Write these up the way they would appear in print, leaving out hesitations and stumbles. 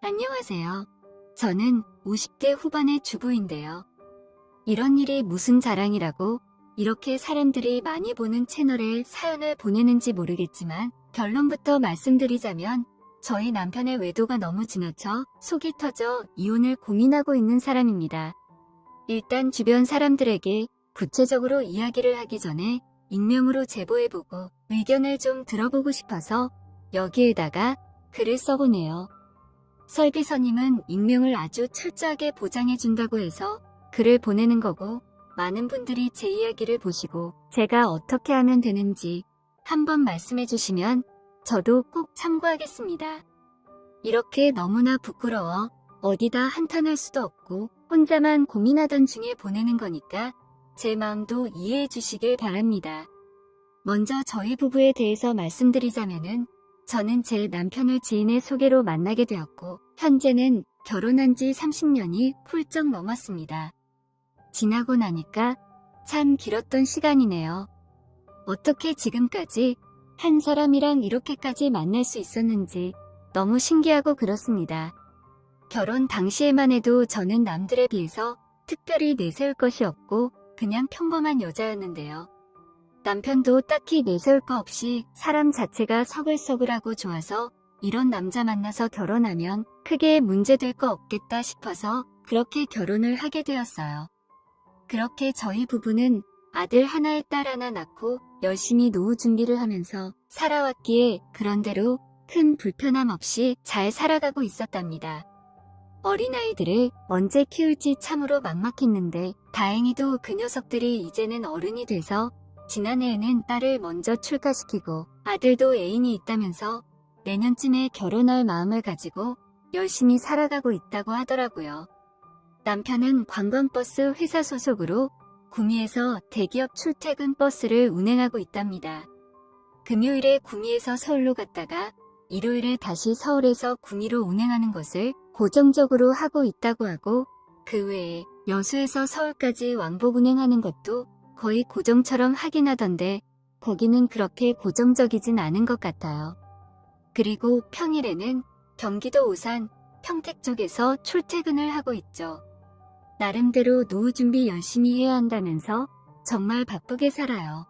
안녕하세요. 저는 50대 후반의 주부인데요. 이런 일이 무슨 자랑이라고 이렇게 사람들이 많이 보는 채널에 사연을 보내는지 모르겠지만 결론부터 말씀드리자면 저희 남편의 외도가 너무 지나쳐 속이 터져 이혼을 고민하고 있는 사람입니다. 일단 주변 사람들에게 구체적으로 이야기를 하기 전에 익명으로 제보해보고 의견을 좀 들어보고 싶어서 여기에다가 글을 써보네요. 설비서님은 익명을 아주 철저하게 보장해준다고 해서 글을 보내는 거고 많은 분들이 제 이야기를 보시고 제가 어떻게 하면 되는지 한번 말씀해 주시면 저도 꼭 참고하겠습니다. 이렇게 너무나 부끄러워 어디다 한탄할 수도 없고 혼자만 고민하던 중에 보내는 거니까 제 마음도 이해해 주시길 바랍니다. 먼저 저희 부부에 대해서 말씀드리자면은 저는 제 남편을 지인의 소개로 만나게 되었고 현재는 결혼한 지 30년이 훌쩍 넘었습니다. 지나고 나니까 참 길었던 시간이네요. 어떻게 지금까지 한 사람이랑 이렇게까지 만날 수 있었는지 너무 신기하고 그렇습니다. 결혼 당시에만 해도 저는 남들에 비해서 특별히 내세울 것이 없고 그냥 평범한 여자였는데요. 남편도 딱히 내세울 거 없이 사람 자체가 서글서글하고 좋아서 이런 남자 만나서 결혼하면 크게 문제될 거 없겠다 싶어서 그렇게 결혼을 하게 되었어요. 그렇게 저희 부부는 아들 하나에 딸 하나 낳고 열심히 노후 준비를 하면서 살아왔기에 그런대로 큰 불편함 없이 잘 살아가고 있었답니다. 어린아이들을 언제 키울지 참으로 막막했는데 다행히도 그 녀석들이 이제는 어른이 돼서 지난해에는 딸을 먼저 출가시키고 아들도 애인이 있다면서 내년쯤에 결혼할 마음을 가지고 열심히 살아가고 있다고 하더라고요. 남편은 관광버스 회사 소속으로 구미에서 대기업 출퇴근 버스를 운행하고 있답니다. 금요일에 구미에서 서울로 갔다가 일요일에 다시 서울에서 구미로 운행하는 것을 고정적으로 하고 있다고 하고 그 외에 여수에서 서울까지 왕복 운행하는 것도 거의 고정처럼 하긴 하던데 거기는 그렇게 고정적이진 않은 것 같아요. 그리고 평일에는 경기도 오산, 평택 쪽에서 출퇴근을 하고 있죠. 나름대로 노후 준비 열심히 해야 한다면서 정말 바쁘게 살아요.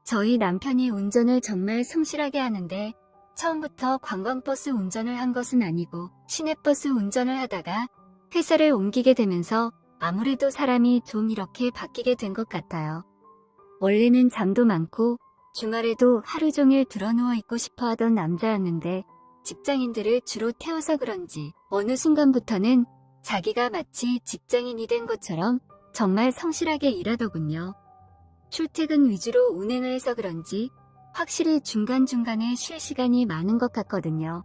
저희 남편이 운전을 정말 성실하게 하는데 처음부터 관광버스 운전을 한 것은 아니고 시내버스 운전을 하다가 회사를 옮기게 되면서 아무래도 사람이 좀 이렇게 바뀌게 된 것 같아요. 원래는 잠도 많고 주말에도 하루 종일 드러누워 있고 싶어 하던 남자였는데 직장인들을 주로 태워서 그런지 어느 순간부터는 자기가 마치 직장인이 된 것처럼 정말 성실하게 일하더군요. 출퇴근 위주로 운행을 해서 그런지 확실히 중간중간에 쉴 시간이 많은 것 같거든요.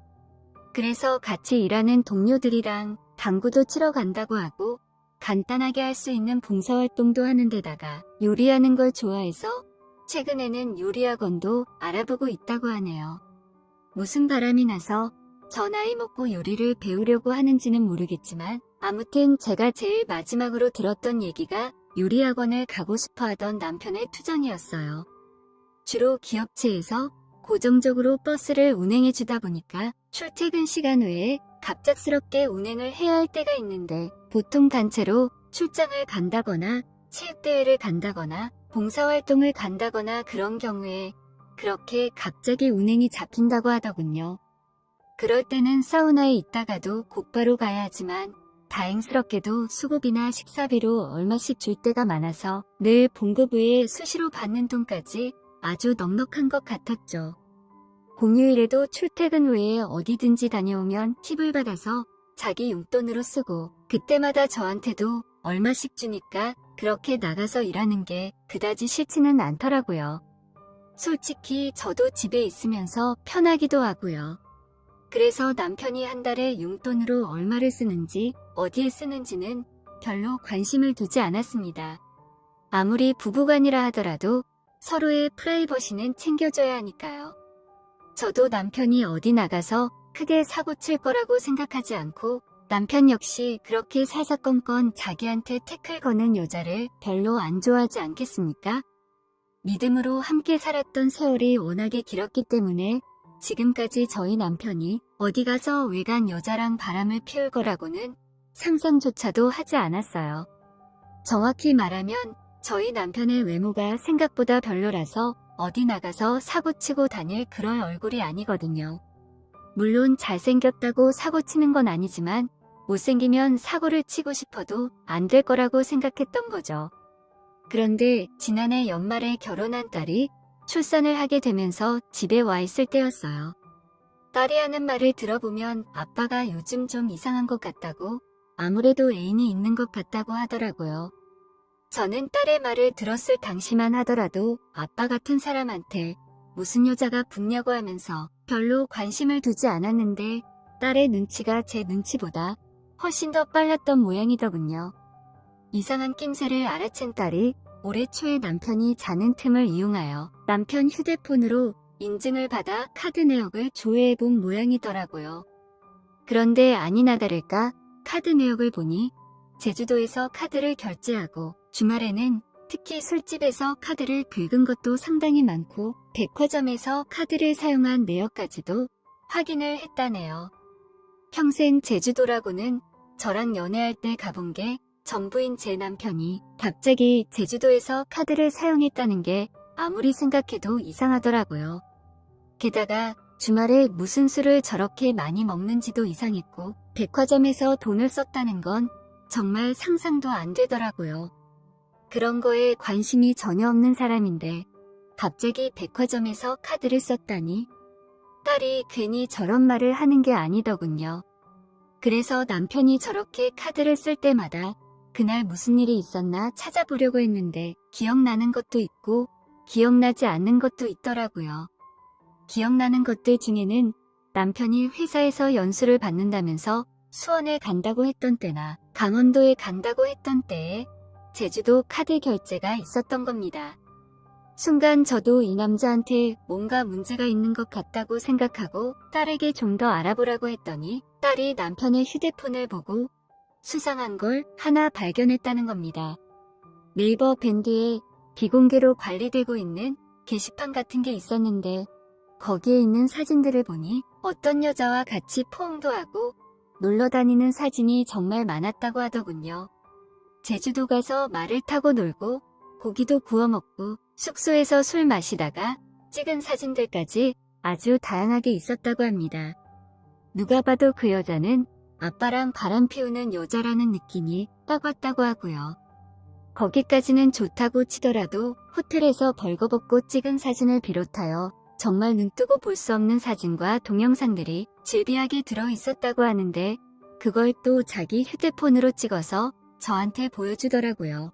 그래서 같이 일하는 동료들이랑 당구도 치러 간다고 하고 간단하게 할 수 있는 봉사활동도 하는 데다가 요리하는 걸 좋아해서 최근에는 요리학원도 알아보고 있다고 하네요. 무슨 바람이 나서 저 나이 먹고 요리를 배우려고 하는지는 모르겠지만 아무튼 제가 제일 마지막으로 들었던 얘기가 요리학원을 가고 싶어 하던 남편의 투정이었어요. 주로 기업체에서 고정적으로 버스를 운행해 주다 보니까 출퇴근 시간 외에 갑작스럽게 운행을 해야 할 때가 있는데 보통 단체로 출장을 간다거나 체육대회를 간다거나 봉사활동을 간다거나 그런 경우에 그렇게 갑자기 운행이 잡힌다고 하더군요. 그럴 때는 사우나에 있다가도 곧바로 가야 하지만 다행스럽게도 수고비나 식사비로 얼마씩 줄 때가 많아서 늘 봉급 외에 수시로 받는 돈까지 아주 넉넉한 것 같았죠. 공휴일에도 출퇴근 외에 어디든지 다녀오면 팁을 받아서 자기 용돈으로 쓰고 그때마다 저한테도 얼마씩 주니까 그렇게 나가서 일하는 게 그다지 싫지는 않더라고요. 솔직히 저도 집에 있으면서 편하기도 하고요. 그래서 남편이 한 달에 용돈으로 얼마를 쓰는지 어디에 쓰는지는 별로 관심을 두지 않았습니다. 아무리 부부간이라 하더라도 서로의 프라이버시는 챙겨줘야 하니까요. 저도 남편이 어디 나가서 크게 사고 칠 거라고 생각하지 않고 남편 역시 그렇게 사사건건 자기한테 태클 거는 여자를 별로 안 좋아하지 않겠습니까? 믿음으로 함께 살았던 세월이 워낙에 길었기 때문에 지금까지 저희 남편이 어디 가서 외간 여자랑 바람을 피울 거라고는 상상조차도 하지 않았어요. 정확히 말하면 저희 남편의 외모가 생각보다 별로라서 어디 나가서 사고치고 다닐 그럴 얼굴이 아니거든요. 물론 잘생겼다고 사고치는 건 아니지만 못생기면 사고를 치고 싶어도 안 될 거라고 생각했던 거죠. 그런데 지난해 연말에 결혼한 딸이 출산을 하게 되면서 집에 와 있을 때였어요. 딸이 하는 말을 들어보면 아빠가 요즘 좀 이상한 것 같다고, 아무래도 애인이 있는 것 같다고 하더라고요. 저는 딸의 말을 들었을 당시만 하더라도 아빠 같은 사람한테 무슨 여자가 붙냐고 하면서 별로 관심을 두지 않았는데 딸의 눈치가 제 눈치보다 훨씬 더 빨랐던 모양이더군요. 이상한 낌새를 알아챈 딸이 올해 초에 남편이 자는 틈을 이용하여 남편 휴대폰으로 인증을 받아 카드 내역을 조회해본 모양이더라고요. 그런데 아니나 다를까 카드 내역을 보니 제주도에서 카드를 결제하고 주말에는 특히 술집에서 카드를 긁은 것도 상당히 많고 백화점에서 카드를 사용한 내역까지도 확인을 했다네요. 평생 제주도라고는 저랑 연애할 때 가본 게 전부인 제 남편이 갑자기 제주도에서 카드를 사용했다는 게 아무리 생각해도 이상하더라고요. 게다가 주말에 무슨 술을 저렇게 많이 먹는지도 이상했고 백화점에서 돈을 썼다는 건 정말 상상도 안 되더라고요. 그런 거에 관심이 전혀 없는 사람인데 갑자기 백화점에서 카드를 썼다니 딸이 괜히 저런 말을 하는 게 아니더군요. 그래서 남편이 저렇게 카드를 쓸 때마다 그날 무슨 일이 있었나 찾아보려고 했는데 기억나는 것도 있고 기억나지 않는 것도 있더라고요. 기억나는 것들 중에는 남편이 회사에서 연수를 받는다면서 수원에 간다고 했던 때나 강원도에 간다고 했던 때에 제주도 카드 결제가 있었던 겁니다. 순간 저도 이 남자한테 뭔가 문제가 있는 것 같다고 생각하고 딸에게 좀 더 알아보라고 했더니 딸이 남편의 휴대폰을 보고 수상한 걸 하나 발견했다는 겁니다. 네이버 밴드에 비공개로 관리되고 있는 게시판 같은 게 있었는데 거기에 있는 사진들을 보니 어떤 여자와 같이 포옹도 하고 놀러 다니는 사진이 정말 많았다고 하더군요. 제주도 가서 말을 타고 놀고 고기도 구워 먹고 숙소에서 술 마시다가 찍은 사진들까지 아주 다양하게 있었다고 합니다. 누가 봐도 그 여자는 아빠랑 바람 피우는 여자라는 느낌이 딱 왔다고 하고요. 거기까지는 좋다고 치더라도 호텔에서 벌거벗고 찍은 사진을 비롯하여 정말 눈뜨고 볼 수 없는 사진과 동영상들이 질비하게 들어 있었다고 하는데 그걸 또 자기 휴대폰으로 찍어서 저한테 보여주더라고요.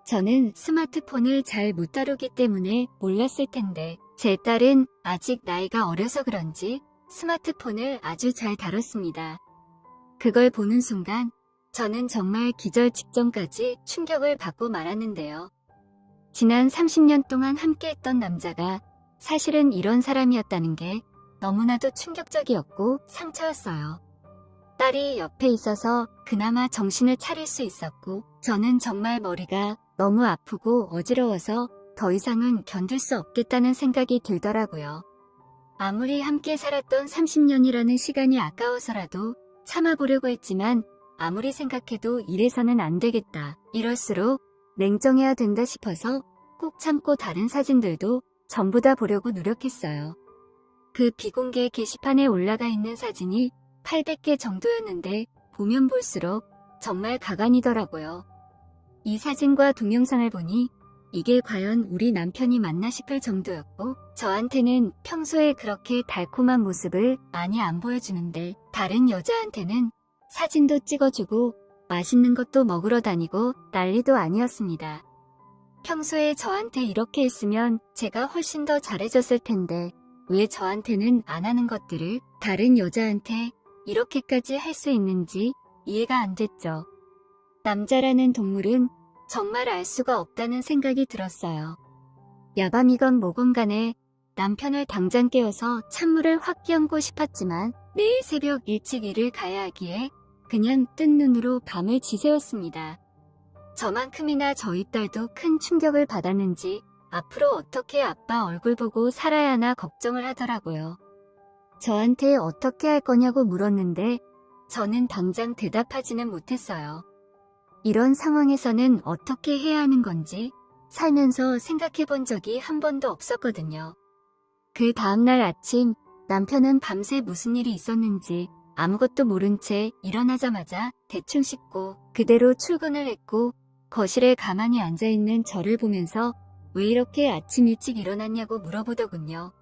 저는 스마트폰을 잘 못 다루기 때문에 몰랐을 텐데 제 딸은 아직 나이가 어려서 그런지 스마트폰을 아주 잘 다뤘습니다. 그걸 보는 순간 저는 정말 기절 직전까지 충격을 받고 말았는데요. 지난 30년 동안 함께했던 남자가 사실은 이런 사람이었다는 게 너무나도 충격적이었고 상처였어요. 딸이 옆에 있어서 그나마 정신을 차릴 수 있었고 저는 정말 머리가 너무 아프고 어지러워서 더 이상은 견딜 수 없겠다는 생각이 들더라고요. 아무리 함께 살았던 30년이라는 시간이 아까워서라도 참아보려고 했지만 아무리 생각해도 이래서는 안 되겠다. 이럴수록 냉정해야 된다 싶어서 꼭 참고 다른 사진들도 전부 다 보려고 노력했어요. 그 비공개 게시판에 올라가 있는 사진이 800개 정도였는데 보면 볼수록 정말 가관이더라고요. 이 사진과 동영상을 보니 이게 과연 우리 남편이 맞나 싶을 정도였고 저한테는 평소에 그렇게 달콤한 모습을 많이 안 보여주는데 다른 여자한테는 사진도 찍어주고 맛있는 것도 먹으러 다니고 난리도 아니었습니다. 평소에 저한테 이렇게 했으면 제가 훨씬 더 잘해줬을 텐데 왜 저한테는 안 하는 것들을 다른 여자한테 이렇게까지 할 수 있는지 이해가 안 됐죠. 남자라는 동물은 정말 알 수가 없다는 생각이 들었어요. 야밤이건 뭐건 간에 남편을 당장 깨워서 찬물을 확 끼얹고 싶었지만 내일 새벽 일찍 일을 가야 하기에 그냥 뜬 눈으로 밤을 지새웠습니다. 저만큼이나 저희 딸도 큰 충격을 받았는지 앞으로 어떻게 아빠 얼굴 보고 살아야 하나 걱정을 하더라고요. 저한테 어떻게 할 거냐고 물었는데 저는 당장 대답하지는 못했어요. 이런 상황에서는 어떻게 해야 하는 건지 살면서 생각해 본 적이 한 번도 없었거든요. 그 다음날 아침 남편은 밤새 무슨 일이 있었는지 아무것도 모른 채 일어나자마자 대충 씻고 그대로 출근을 했고 거실에 가만히 앉아있는 저를 보면서 왜 이렇게 아침 일찍 일어났냐고 물어보더군요.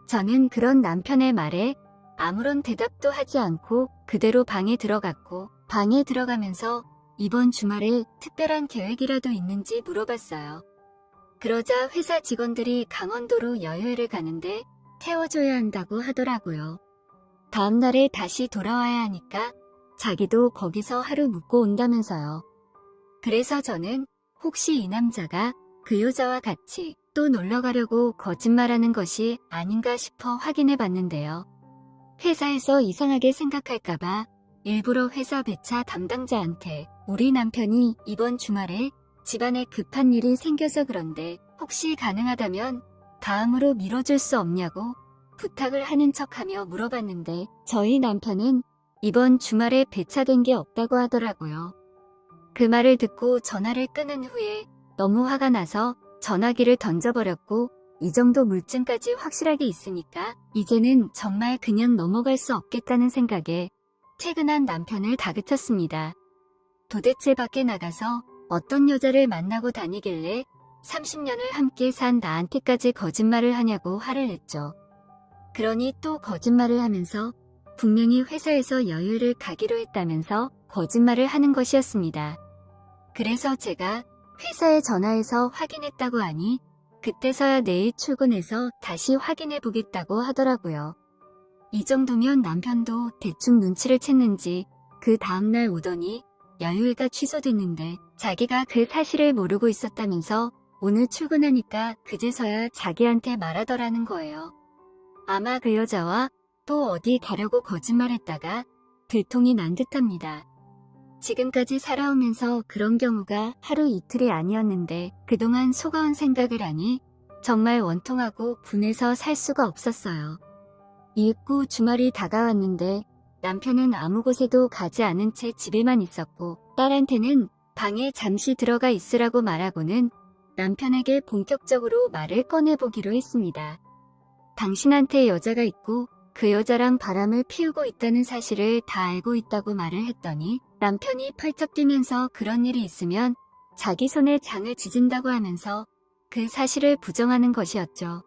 저는 그런 남편의 말에 아무런 대답도 하지 않고 그대로 방에 들어갔고 방에 들어가면서 이번 주말에 특별한 계획이라도 있는지 물어봤어요. 그러자 회사 직원들이 강원도로 여행을 가는데 태워줘야 한다고 하더라고요. 다음날에 다시 돌아와야 하니까 자기도 거기서 하루 묵고 온다면서요. 그래서 저는 혹시 이 남자가 그 여자와 같이 또 놀러 가려고 거짓말하는 것이 아닌가 싶어 확인해 봤는데요. 회사에서 이상하게 생각할까봐 일부러 회사 배차 담당자한테 우리 남편이 이번 주말에 집안에 급한 일이 생겨서 그런데 혹시 가능하다면 다음으로 미뤄줄 수 없냐고 부탁을 하는 척하며 물어봤는데 저희 남편은 이번 주말에 배차된 게 없다고 하더라고요. 그 말을 듣고 전화를 끊은 후에 너무 화가 나서 전화기를 던져버렸고 이 정도 물증까지 확실하게 있으니까 이제는 정말 그냥 넘어갈 수 없겠다는 생각에 퇴근한 남편을 다그쳤습니다. 도대체 밖에 나가서 어떤 여자를 만나고 다니길래 30년을 함께 산 나한테까지 거짓말을 하냐고 화를 냈죠. 그러니 또 거짓말을 하면서 분명히 회사에서 여유를 가기로 했다면서 거짓말을 하는 것이었습니다. 그래서 제가 회사에 전화해서 확인했다고 하니 그때서야 내일 출근해서 다시 확인해 보겠다고 하더라고요. 이 정도면 남편도 대충 눈치를 챘는지 그 다음날 오더니 여유회가 취소됐는데 자기가 그 사실을 모르고 있었다면서 오늘 출근하니까 그제서야 자기한테 말하더라는 거예요. 아마 그 여자와 또 어디 가려고 거짓말했다가 들통이 난 듯합니다. 지금까지 살아오면서 그런 경우가 하루 이틀이 아니었는데 그동안 속아온 생각을 하니 정말 원통하고 분해서 살 수가 없었어요. 이윽고 주말이 다가왔는데 남편은 아무 곳에도 가지 않은 채 집에만 있었고 딸한테는 방에 잠시 들어가 있으라고 말하고는 남편에게 본격적으로 말을 꺼내보기로 했습니다. 당신한테 여자가 있고 그 여자랑 바람을 피우고 있다는 사실을 다 알고 있다고 말을 했더니 남편이 펄쩍 뛰면서 그런 일이 있으면 자기 손에 장을 지진다고 하면서 그 사실을 부정하는 것이었죠.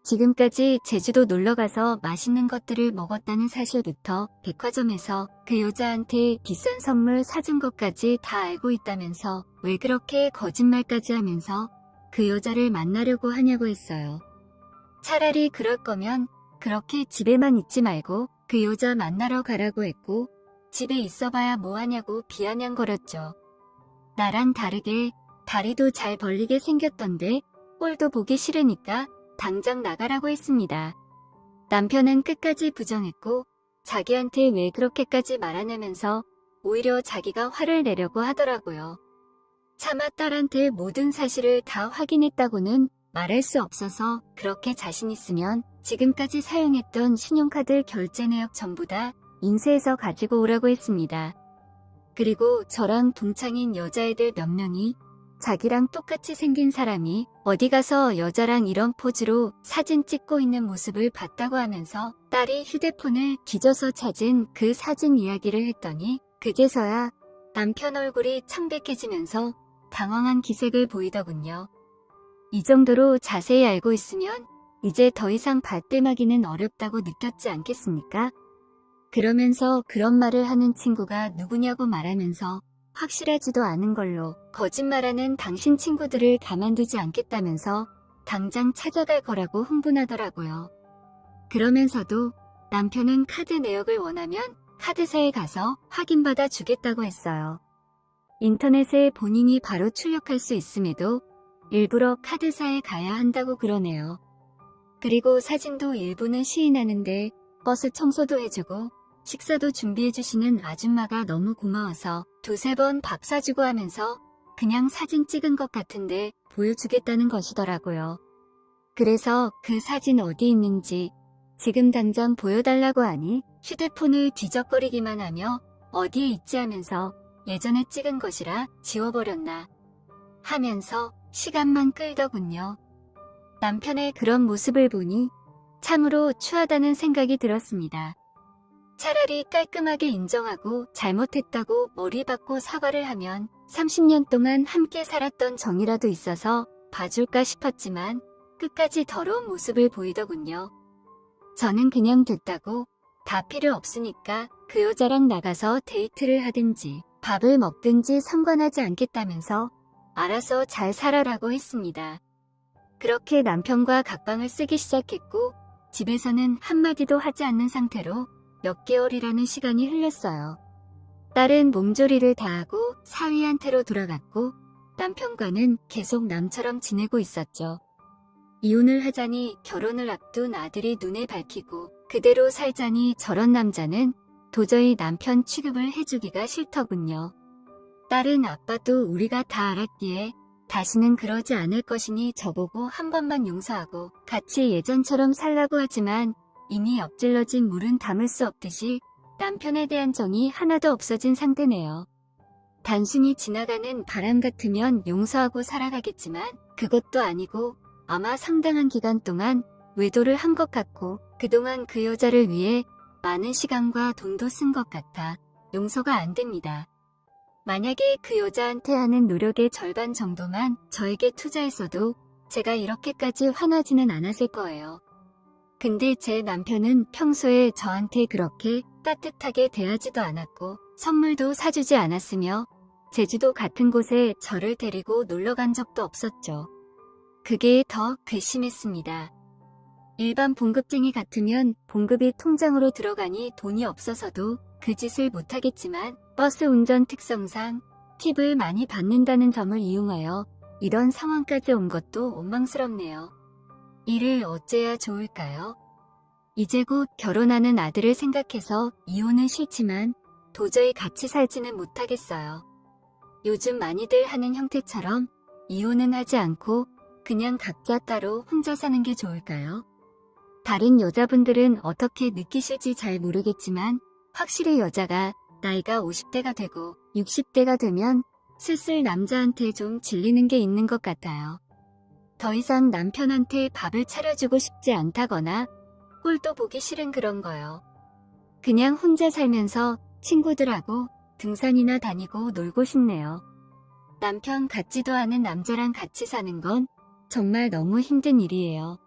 지금까지 제주도 놀러가서 맛있는 것들을 먹었다는 사실부터 백화점에서 그 여자한테 비싼 선물 사준 것까지 다 알고 있다면서 왜 그렇게 거짓말까지 하면서 그 여자를 만나려고 하냐고 했어요. 차라리 그럴 거면 그렇게 집에만 있지 말고 그 여자 만나러 가라고 했고 집에 있어봐야 뭐하냐고 비아냥거렸죠. 나랑 다르게 다리도 잘 벌리게 생겼던데 꼴도 보기 싫으니까 당장 나가라고 했습니다. 남편은 끝까지 부정했고 자기한테 왜 그렇게까지 말하냐면서 오히려 자기가 화를 내려고 하더라고요. 차마 딸한테 모든 사실을 다 확인했다고는 말할 수 없어서 그렇게 자신 있으면 지금까지 사용했던 신용카드 결제 내역 전부 다 인쇄해서 가지고 오라고 했습니다. 그리고 저랑 동창인 여자애들 몇 명이 자기랑 똑같이 생긴 사람이 어디 가서 여자랑 이런 포즈로 사진 찍고 있는 모습을 봤다고 하면서 딸이 휴대폰을 뒤져서 찾은 그 사진 이야기를 했더니 그제서야 남편 얼굴이 창백해지면서 당황한 기색을 보이더군요. 이 정도로 자세히 알고 있으면 이제 더 이상 발뺌하기는 어렵다고 느꼈지 않겠습니까? 그러면서 그런 말을 하는 친구가 누구냐고 말하면서 확실하지도 않은 걸로 거짓말하는 당신 친구들을 가만두지 않겠다면서 당장 찾아갈 거라고 흥분하더라고요. 그러면서도 남편은 카드 내역을 원하면 카드사에 가서 확인받아 주겠다고 했어요. 인터넷에 본인이 바로 출력할 수 있음에도 일부러 카드사에 가야 한다고 그러네요. 그리고 사진도 일부는 시인하는데 버스 청소도 해주고 식사도 준비해주시는 아줌마가 너무 고마워서 두세 번 밥 사주고 하면서 그냥 사진 찍은 것 같은데 보여주겠다는 것이더라고요. 그래서 그 사진 어디 있는지 지금 당장 보여달라고 하니 휴대폰을 뒤적거리기만 하며 어디에 있지 하면서 예전에 찍은 것이라 지워버렸나 하면서 시간만 끌더군요. 남편의 그런 모습을 보니 참으로 추하다는 생각이 들었습니다. 차라리 깔끔하게 인정하고 잘못했다고 머리 받고 사과를 하면 30년 동안 함께 살았던 정이라도 있어서 봐줄까 싶었지만 끝까지 더러운 모습을 보이더군요. 저는 그냥 됐다고 다 필요 없으니까 그 여자랑 나가서 데이트를 하든지 밥을 먹든지 상관하지 않겠다면서 알아서 잘 살아라고 했습니다. 그렇게 남편과 각방을 쓰기 시작했고 집에서는 한마디도 하지 않는 상태로 몇 개월이라는 시간이 흘렀어요. 딸은 몸조리를 다하고 사위한테로 돌아갔고 남편과는 계속 남처럼 지내고 있었죠. 이혼을 하자니 결혼을 앞둔 아들이 눈에 밝히고 그대로 살자니 저런 남자는 도저히 남편 취급을 해주기가 싫더군요. 딸은 아빠도 우리가 다 알았기에 다시는 그러지 않을 것이니 저보고 한 번만 용서하고 같이 예전처럼 살라고 하지만 이미 엎질러진 물은 담을 수 없듯이 남편에 대한 정이 하나도 없어진 상태네요. 단순히 지나가는 바람 같으면 용서하고 살아가겠지만 그것도 아니고 아마 상당한 기간 동안 외도를 한 것 같고 그동안 그 여자를 위해 많은 시간과 돈도 쓴 것 같아 용서가 안 됩니다. 만약에 그 여자한테 하는 노력의 절반 정도만 저에게 투자했어도 제가 이렇게까지 화나지는 않았을 거예요. 근데 제 남편은 평소에 저한테 그렇게 따뜻하게 대하지도 않았고 선물도 사주지 않았으며 제주도 같은 곳에 저를 데리고 놀러 간 적도 없었죠. 그게 더 괘씸했습니다. 일반 봉급쟁이 같으면 봉급이 통장으로 들어가니 돈이 없어서도 그 짓을 못하겠지만 버스 운전 특성상 팁을 많이 받는다는 점을 이용하여 이런 상황까지 온 것도 원망스럽네요. 이를 어째야 좋을까요? 이제 곧 결혼하는 아들을 생각해서 이혼은 싫지만 도저히 같이 살지는 못하겠어요. 요즘 많이들 하는 형태처럼 이혼은 하지 않고 그냥 각자 따로 혼자 사는 게 좋을까요? 다른 여자분들은 어떻게 느끼실지 잘 모르겠지만 확실히 여자가 나이가 50대가 되고 60대가 되면 슬슬 남자한테 좀 질리는 게 있는 것 같아요. 더 이상 남편한테 밥을 차려주고 싶지 않다거나 꼴도 보기 싫은 그런 거요. 그냥 혼자 살면서 친구들하고 등산이나 다니고 놀고 싶네요. 남편 같지도 않은 남자랑 같이 사는 건 정말 너무 힘든 일이에요.